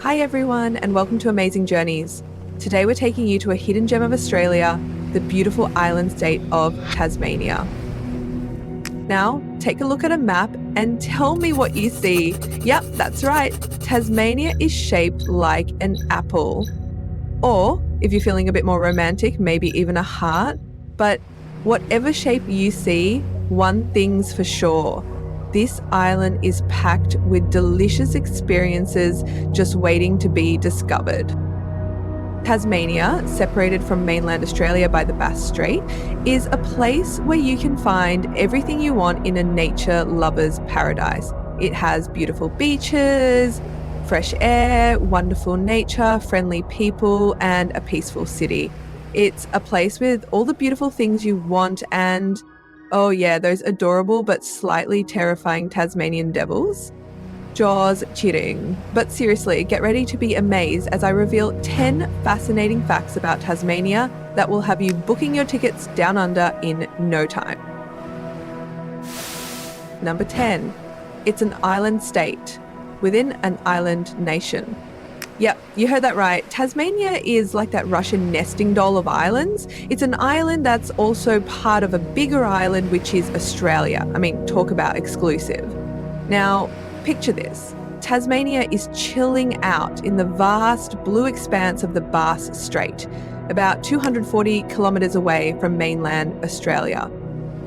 Hi everyone, and welcome to Amazing Journeys. Today we're taking you to a hidden gem of Australia, the beautiful island state of Tasmania. Now, take a look at a map and tell me what you see. Yep, that's right. Tasmania is shaped like an apple. Or, if you're feeling a bit more romantic, maybe even a heart. But whatever shape you see, one thing's for sure. This island is packed with delicious experiences just waiting to be discovered. Tasmania, separated from mainland Australia by the Bass Strait, is a place where you can find everything you want in a nature lover's paradise. It has beautiful beaches, fresh air, wonderful nature, friendly people, and a peaceful city. It's a place with all the beautiful things you want and, oh yeah, those adorable but slightly terrifying Tasmanian devils. Jaws cheating. But seriously, get ready to be amazed as I reveal 10 fascinating facts about Tasmania that will have you booking your tickets down under in no time. Number 10. It's an island state within an island nation. Yep, you heard that right. Tasmania is like that Russian nesting doll of islands. It's an island that's also part of a bigger island, which is Australia. I mean, talk about exclusive. Now, picture this. Tasmania is chilling out in the vast blue expanse of the Bass Strait, about 240 kilometres away from mainland Australia.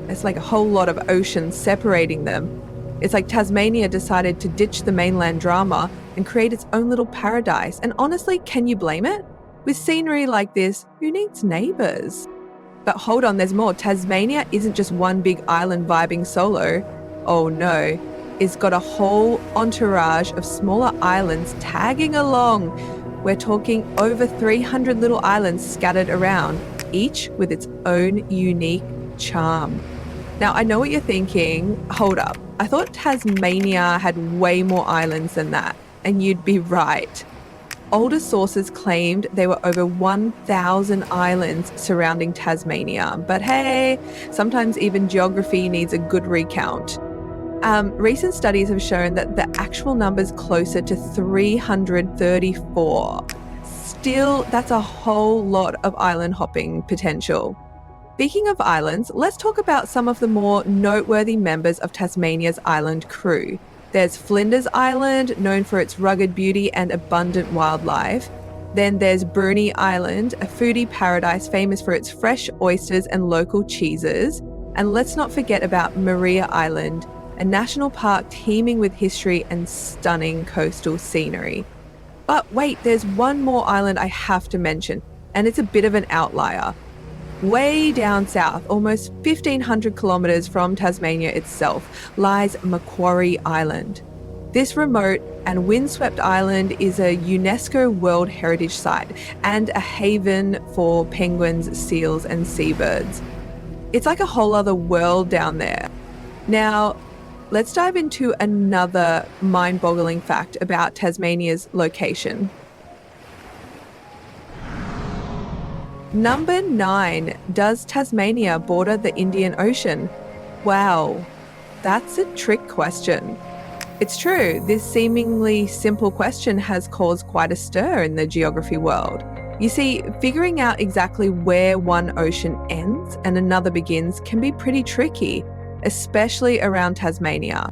It's like a whole lot of ocean separating them. It's like Tasmania decided to ditch the mainland drama and create its own little paradise. And honestly, can you blame it? With scenery like this, who needs neighbours? But hold on, there's more. Tasmania isn't just one big island vibing solo. Oh no, it's got a whole entourage of smaller islands tagging along. We're talking over 300 little islands scattered around, each with its own unique charm. Now, I know what you're thinking. Hold up. I thought Tasmania had way more islands than that, and you'd be right. Older sources claimed there were over 1,000 islands surrounding Tasmania, but hey, sometimes even geography needs a good recount. Recent studies have shown that the actual number's closer to 334. Still, that's a whole lot of island hopping potential. Speaking of islands, let's talk about some of the more noteworthy members of Tasmania's island crew. There's Flinders Island, known for its rugged beauty and abundant wildlife. Then there's Bruny Island, a foodie paradise famous for its fresh oysters and local cheeses. And let's not forget about Maria Island, a national park teeming with history and stunning coastal scenery. But wait, there's one more island I have to mention, and it's a bit of an outlier. Way down south, almost 1,500 kilometres from Tasmania itself, lies Macquarie Island. This remote and windswept island is a UNESCO World Heritage Site and a haven for penguins, seals and seabirds. It's like a whole other world down there. Now, let's dive into another mind-boggling fact about Tasmania's location. Number 9. Does Tasmania border the Indian Ocean? Wow, that's a trick question. It's true, this seemingly simple question has caused quite a stir in the geography world. You see, figuring out exactly where one ocean ends and another begins can be pretty tricky, especially around Tasmania.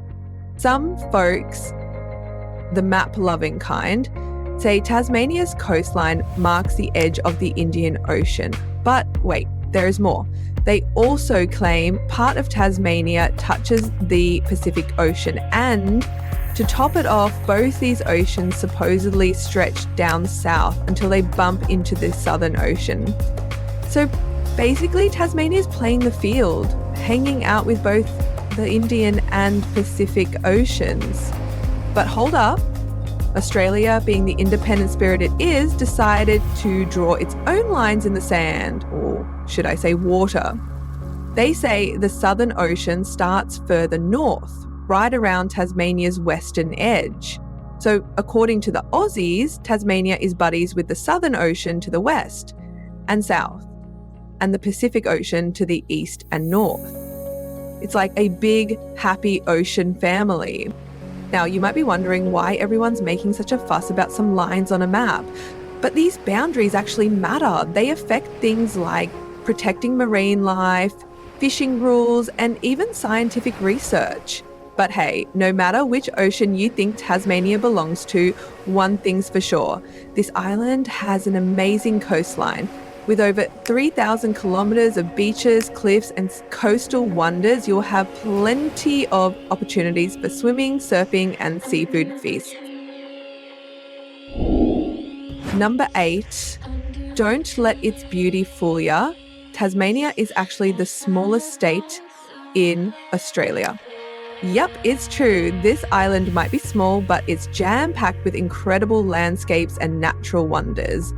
Some folks, the map-loving kind, say Tasmania's coastline marks the edge of the Indian Ocean. But wait, there is more. They also claim part of Tasmania touches the Pacific Ocean, and to top it off, both these oceans supposedly stretch down south until they bump into the Southern Ocean. So basically, Tasmania is playing the field, hanging out with both the Indian and Pacific Oceans. But hold up. Australia, being the independent spirit it is, decided to draw its own lines in the sand, or should I say water. They say the Southern Ocean starts further north, right around Tasmania's western edge. So according to the Aussies, Tasmania is buddies with the Southern Ocean to the west and south, and the Pacific Ocean to the east and north. It's like a big, happy ocean family. Now, you might be wondering why everyone's making such a fuss about some lines on a map. But these boundaries actually matter. They affect things like protecting marine life, fishing rules, and even scientific research. But hey, no matter which ocean you think Tasmania belongs to, one thing's for sure. This island has an amazing coastline. With over 3,000 kilometres of beaches, cliffs, and coastal wonders, you'll have plenty of opportunities for swimming, surfing, and seafood feasts. Number 8, don't let its beauty fool ya. Tasmania is actually the smallest state in Australia. Yep, it's true. This island might be small, but it's jam-packed with incredible landscapes and natural wonders.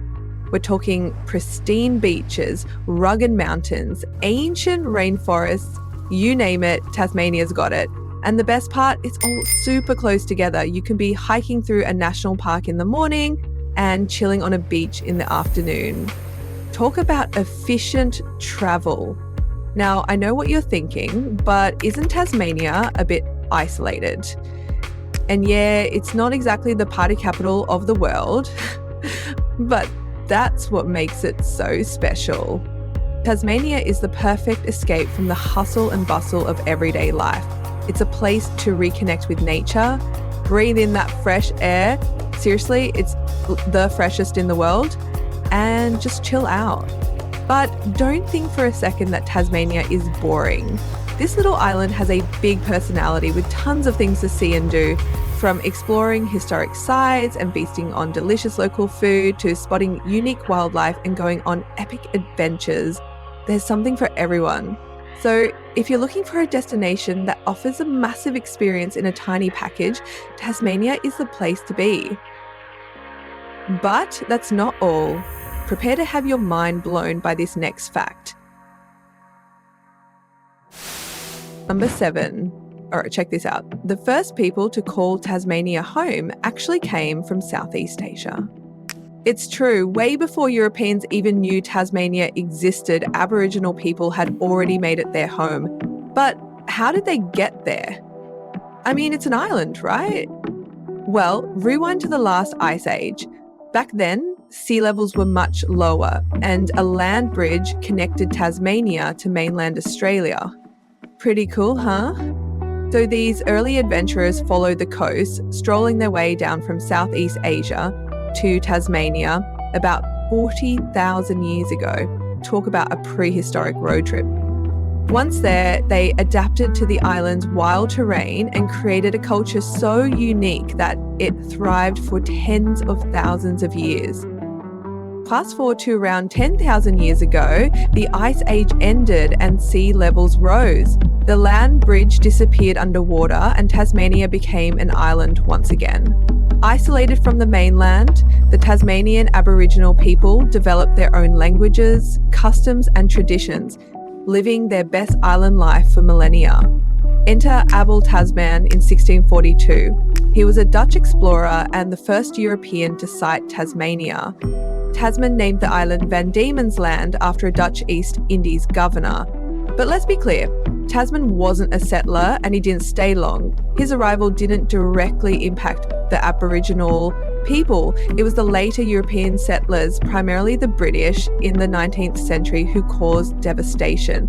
We're talking pristine beaches, rugged mountains, ancient rainforests, you name it, Tasmania's got it. And the best part, it's all super close together. You can be hiking through a national park in the morning and chilling on a beach in the afternoon. Talk about efficient travel. Now, I know what you're thinking, but isn't Tasmania a bit isolated? And yeah, it's not exactly the party capital of the world, but that's what makes it so special. Tasmania is the perfect escape from the hustle and bustle of everyday life. It's a place to reconnect with nature, breathe in that fresh air. Seriously, it's the freshest in the world, and just chill out. But don't think for a second that Tasmania is boring. This little island has a big personality with tons of things to see and do, from exploring historic sites and feasting on delicious local food to spotting unique wildlife and going on epic adventures. There's something for everyone. So if you're looking for a destination that offers a massive experience in a tiny package, Tasmania is the place to be. But that's not all. Prepare to have your mind blown by this next fact. Number 7. Alright, check this out. The first people to call Tasmania home actually came from Southeast Asia. It's true, way before Europeans even knew Tasmania existed, Aboriginal people had already made it their home. But how did they get there? I mean, it's an island, right? Well, rewind to the last ice age. Back then, sea levels were much lower, and a land bridge connected Tasmania to mainland Australia. Pretty cool, huh? So these early adventurers followed the coast, strolling their way down from Southeast Asia to Tasmania about 40,000 years ago. Talk about a prehistoric road trip. Once there, they adapted to the island's wild terrain and created a culture so unique that it thrived for tens of thousands of years. Fast forward to around 10,000 years ago, the Ice Age ended and sea levels rose. The land bridge disappeared underwater and Tasmania became an island once again. Isolated from the mainland, the Tasmanian Aboriginal people developed their own languages, customs and traditions, living their best island life for millennia. Enter Abel Tasman in 1642. He was a Dutch explorer and the first European to sight Tasmania. Tasman named the island Van Diemen's Land after a Dutch East Indies governor. But let's be clear, Tasman wasn't a settler and he didn't stay long. His arrival didn't directly impact the Aboriginal people. It was the later European settlers, primarily the British, in the 19th century who caused devastation.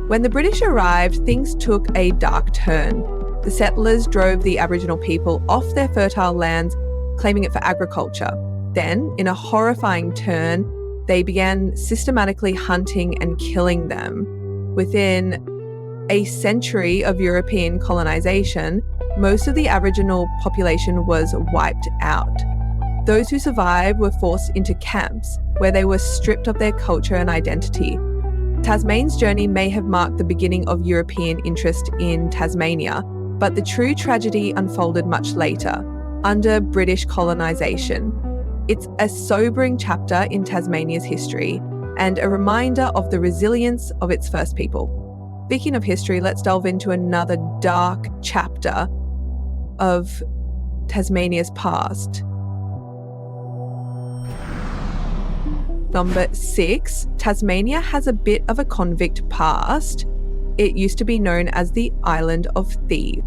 When the British arrived, things took a dark turn. The settlers drove the Aboriginal people off their fertile lands, claiming it for agriculture. Then, in a horrifying turn, they began systematically hunting and killing them. Within a century of European colonization, most of the Aboriginal population was wiped out. Those who survived were forced into camps, where they were stripped of their culture and identity. Tasman's journey may have marked the beginning of European interest in Tasmania, but the true tragedy unfolded much later, under British colonization. It's a sobering chapter in Tasmania's history and a reminder of the resilience of its first people. Speaking of history, let's delve into another dark chapter of Tasmania's past. Number 6, Tasmania has a bit of a convict past. It used to be known as the Island of Thieves.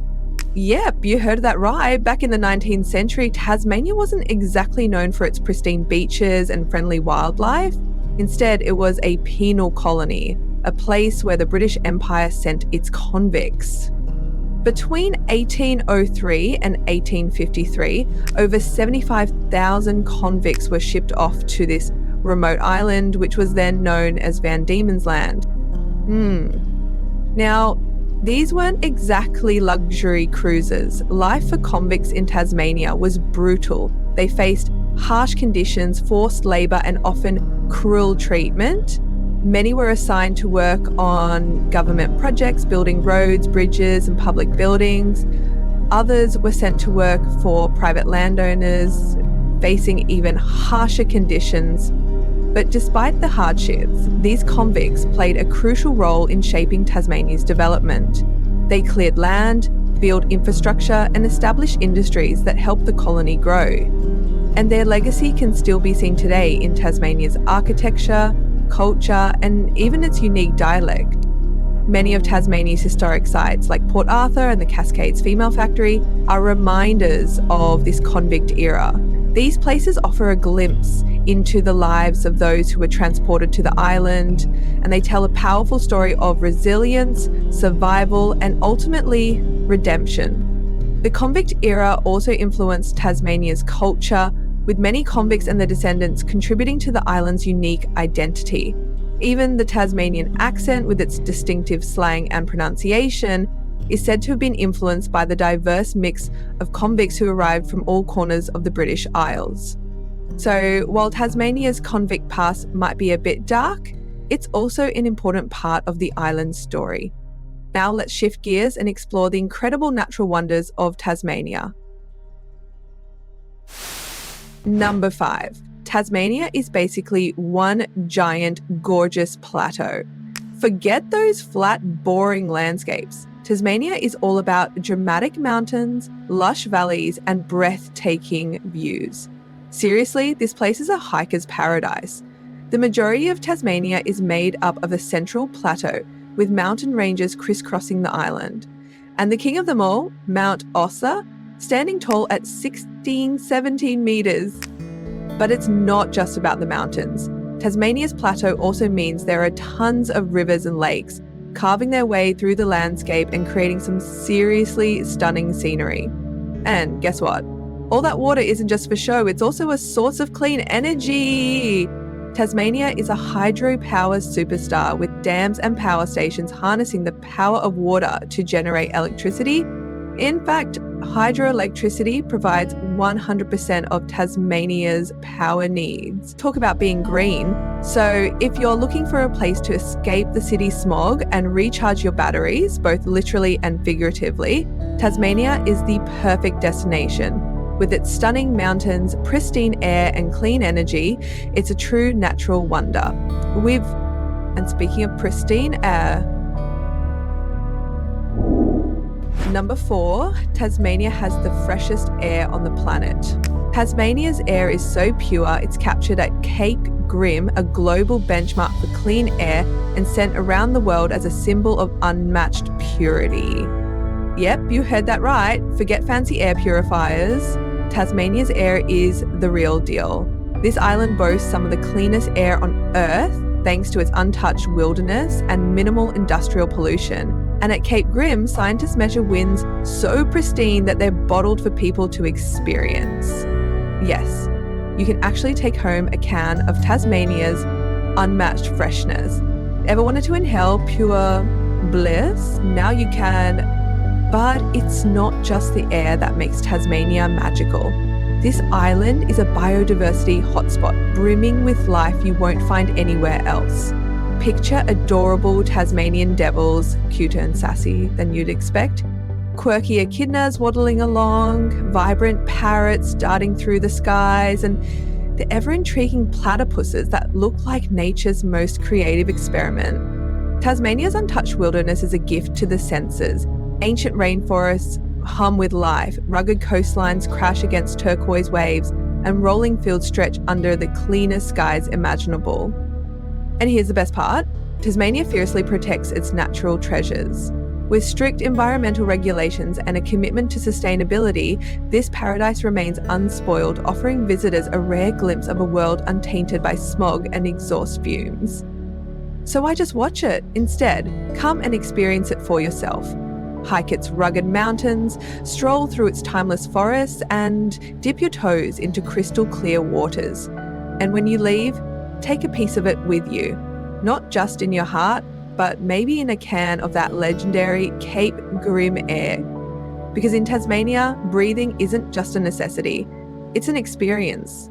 Yep, you heard that right. Back in the 19th century, Tasmania wasn't exactly known for its pristine beaches and friendly wildlife. Instead, it was a penal colony, a place where the British Empire sent its convicts. Between 1803 and 1853, over 75,000 convicts were shipped off to this remote island, which was then known as Van Diemen's Land. Now, these weren't exactly luxury cruises. Life for convicts in Tasmania was brutal. They faced harsh conditions, forced labour, and often cruel treatment. Many were assigned to work on government projects, building roads, bridges, and public buildings. Others were sent to work for private landowners, facing even harsher conditions. But despite the hardships, these convicts played a crucial role in shaping Tasmania's development. They cleared land, built infrastructure, and established industries that helped the colony grow. And their legacy can still be seen today in Tasmania's architecture, culture, and even its unique dialect. Many of Tasmania's historic sites, like Port Arthur and the Cascades Female Factory, are reminders of this convict era. These places offer a glimpse into the lives of those who were transported to the island, and they tell a powerful story of resilience, survival, and ultimately redemption. The convict era also influenced Tasmania's culture, with many convicts and their descendants contributing to the island's unique identity. Even the Tasmanian accent, with its distinctive slang and pronunciation, is said to have been influenced by the diverse mix of convicts who arrived from all corners of the British Isles. So while Tasmania's convict past might be a bit dark, it's also an important part of the island's story. Now let's shift gears and explore the incredible natural wonders of Tasmania. Number 5. Tasmania is basically one giant, gorgeous plateau. Forget those flat, boring landscapes. Tasmania is all about dramatic mountains, lush valleys, and breathtaking views. Seriously, this place is a hiker's paradise. The majority of Tasmania is made up of a central plateau, with mountain ranges crisscrossing the island. And the king of them all, Mount Aussies, standing tall at 17 metres. But it's not just about the mountains. Tasmania's plateau also means there are tons of rivers and lakes, carving their way through the landscape and creating some seriously stunning scenery. And guess what? All that water isn't just for show, it's also a source of clean energy. Tasmania is a hydropower superstar, with dams and power stations harnessing the power of water to generate electricity. In fact, hydroelectricity provides 100% of Tasmania's power needs. Talk about being green. So if you're looking for a place to escape the city smog and recharge your batteries, both literally and figuratively, Tasmania is the perfect destination. With its stunning mountains, pristine air, and clean energy, it's a true natural wonder. And speaking of pristine air, Number 4, Tasmania has the freshest air on the planet. Tasmania's air is so pure, it's captured at Cape Grim, a global benchmark for clean air, and sent around the world as a symbol of unmatched purity. Yep, you heard that right. Forget fancy air purifiers. Tasmania's air is the real deal. This island boasts some of the cleanest air on Earth, thanks to its untouched wilderness and minimal industrial pollution. And at Cape Grim, scientists measure winds so pristine that they're bottled for people to experience. Yes, you can actually take home a can of Tasmania's unmatched freshness. Ever wanted to inhale pure bliss? Now you can. But it's not just the air that makes Tasmania magical. This island is a biodiversity hotspot, brimming with life you won't find anywhere else. Picture adorable Tasmanian devils, cuter and sassy than you'd expect, quirky echidnas waddling along, vibrant parrots darting through the skies, and the ever-intriguing platypuses that look like nature's most creative experiment. Tasmania's untouched wilderness is a gift to the senses. Ancient rainforests hum with life, rugged coastlines crash against turquoise waves, and rolling fields stretch under the cleanest skies imaginable. And here's the best part. Tasmania fiercely protects its natural treasures. With strict environmental regulations and a commitment to sustainability, this paradise remains unspoiled, offering visitors a rare glimpse of a world untainted by smog and exhaust fumes. So why just watch it? Instead, come and experience it for yourself. Hike its rugged mountains, stroll through its timeless forests, and dip your toes into crystal clear waters. And when you leave, take a piece of it with you, not just in your heart, but maybe in a can of that legendary Cape Grim air. Because in Tasmania, breathing isn't just a necessity, it's an experience.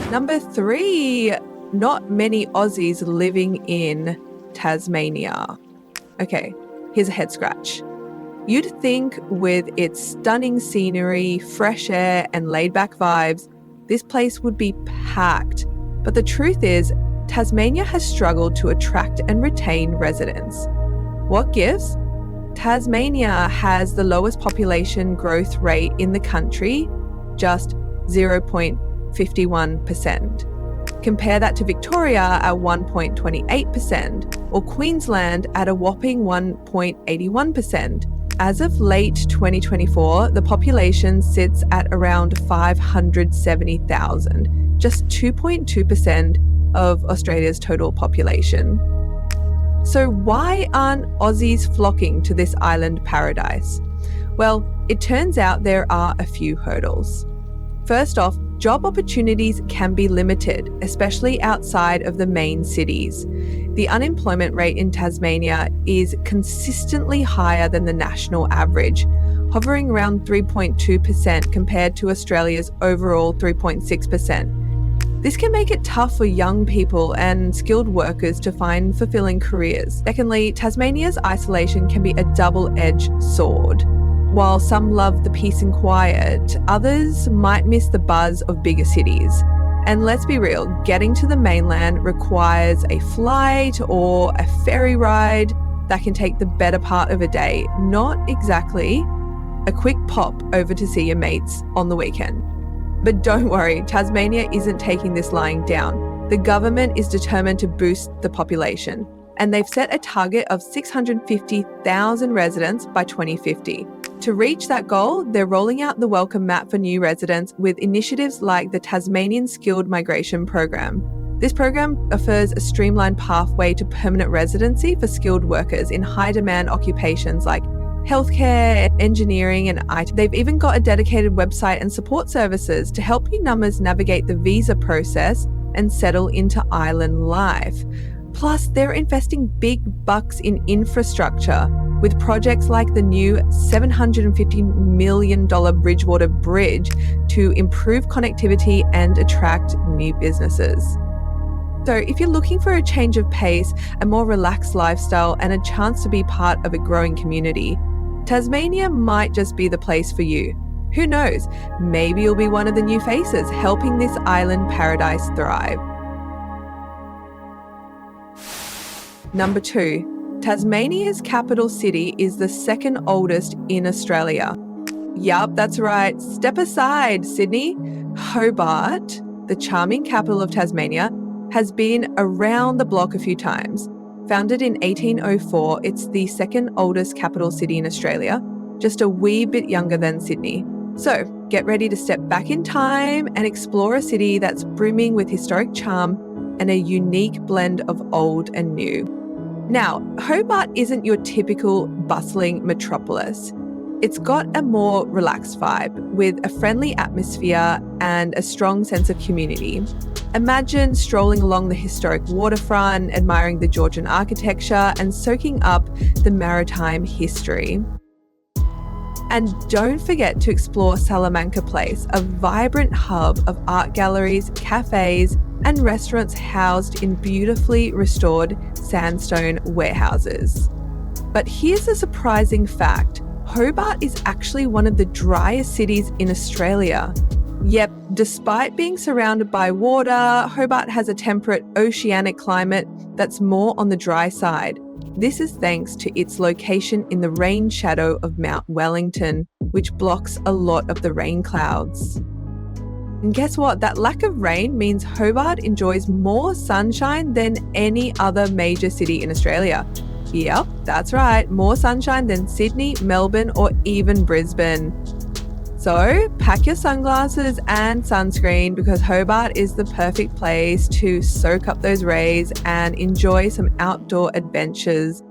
Number 3, not many Aussies living in Tasmania. Okay, here's a head scratch. You'd think with its stunning scenery, fresh air, and laid-back vibes, this place would be packed. But the truth is, Tasmania has struggled to attract and retain residents. What gives? Tasmania has the lowest population growth rate in the country, just 0.51%. Compare that to Victoria at 1.28%, or Queensland at a whopping 1.81%. As of late 2024, the population sits at around 570,000, just 2.2% of Australia's total population. So why aren't Aussies flocking to this island paradise? Well, it turns out there are a few hurdles. First off, job opportunities can be limited, especially outside of the main cities. The unemployment rate in Tasmania is consistently higher than the national average, hovering around 3.2% compared to Australia's overall 3.6%. This can make it tough for young people and skilled workers to find fulfilling careers. Secondly, Tasmania's isolation can be a double-edged sword. While some love the peace and quiet, others might miss the buzz of bigger cities. And let's be real, getting to the mainland requires a flight or a ferry ride that can take the better part of a day, not exactly a quick pop over to see your mates on the weekend. But don't worry, Tasmania isn't taking this lying down. The government is determined to boost the population, and they've set a target of 650,000 residents by 2050. To reach that goal, they're rolling out the welcome mat for new residents with initiatives like the Tasmanian Skilled Migration Program. This program offers a streamlined pathway to permanent residency for skilled workers in high-demand occupations like healthcare, engineering, and IT. They've even got a dedicated website and support services to help you numbers navigate the visa process and settle into island life. Plus, they're investing big bucks in infrastructure with projects like the new $750 million Bridgewater Bridge to improve connectivity and attract new businesses. So if you're looking for a change of pace, a more relaxed lifestyle, and a chance to be part of a growing community, Tasmania might just be the place for you. Who knows? Maybe you'll be one of the new faces helping this island paradise thrive. Number 2. Tasmania's capital city is the second oldest in Australia. Yup, that's right. Step aside, Sydney. Hobart, the charming capital of Tasmania, has been around the block a few times. Founded in 1804, it's the second oldest capital city in Australia, just a wee bit younger than Sydney. So get ready to step back in time and explore a city that's brimming with historic charm and a unique blend of old and new. Now, Hobart isn't your typical bustling metropolis. It's got a more relaxed vibe with a friendly atmosphere and a strong sense of community. Imagine strolling along the historic waterfront, admiring the Georgian architecture and soaking up the maritime history. And don't forget to explore Salamanca Place, a vibrant hub of art galleries, cafes, and restaurants housed in beautifully restored sandstone warehouses. But here's a surprising fact. Hobart is actually one of the driest cities in Australia. Yep, despite being surrounded by water, Hobart has a temperate oceanic climate that's more on the dry side. This is thanks to its location in the rain shadow of Mount Wellington, which blocks a lot of the rain clouds. And guess what? That lack of rain means Hobart enjoys more sunshine than any other major city in Australia. Yep, that's right. More sunshine than Sydney, Melbourne, or even Brisbane. So pack your sunglasses and sunscreen because Hobart is the perfect place to soak up those rays and enjoy some outdoor adventures.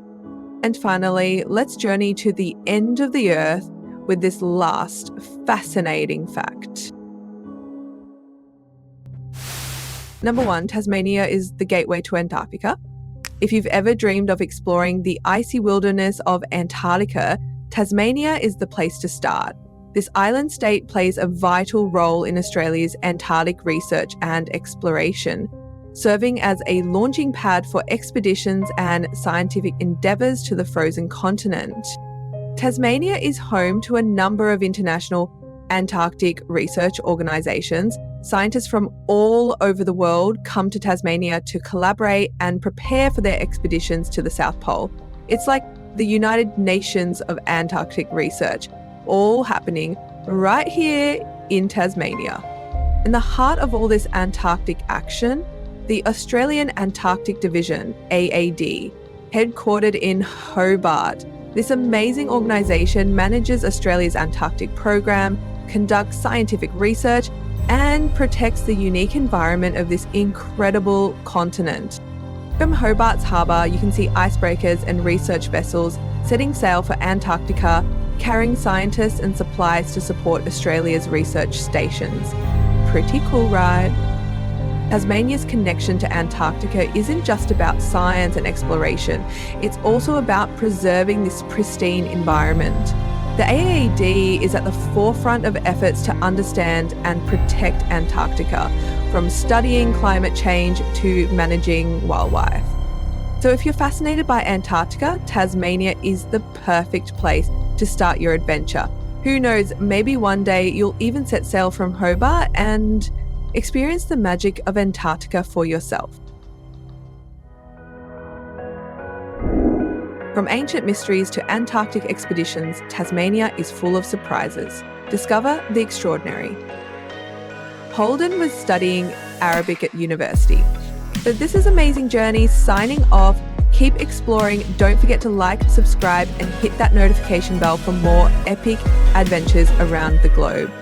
And finally, let's journey to the end of the earth with this last fascinating fact. Number 1, Tasmania is the gateway to Antarctica. If you've ever dreamed of exploring the icy wilderness of Antarctica, Tasmania is the place to start. This island state plays a vital role in Australia's Antarctic research and exploration, serving as a launching pad for expeditions and scientific endeavours to the frozen continent. Tasmania is home to a number of international Antarctic research organisations. Scientists from all over the world come to Tasmania to collaborate and prepare for their expeditions to the South Pole. It's like the United Nations of Antarctic research, all happening right here in Tasmania. In the heart of all this Antarctic action, the Australian Antarctic Division, AAD, headquartered in Hobart. This amazing organisation manages Australia's Antarctic program, conducts scientific research, and protects the unique environment of this incredible continent. From Hobart's harbour, you can see icebreakers and research vessels setting sail for Antarctica, carrying scientists and supplies to support Australia's research stations. Pretty cool, right? Tasmania's connection to Antarctica isn't just about science and exploration, it's also about preserving this pristine environment. The AAD is at the forefront of efforts to understand and protect Antarctica, from studying climate change to managing wildlife. So if you're fascinated by Antarctica, Tasmania is the perfect place to start your adventure. Who knows, maybe one day you'll even set sail from Hobart and experience the magic of Antarctica for yourself. From ancient mysteries to Antarctic expeditions, Tasmania is full of surprises. Discover the extraordinary. Holden was studying Arabic at university. But this is Amazing Journeys signing off. Keep exploring. Don't forget to like, subscribe, and hit that notification bell for more epic adventures around the globe.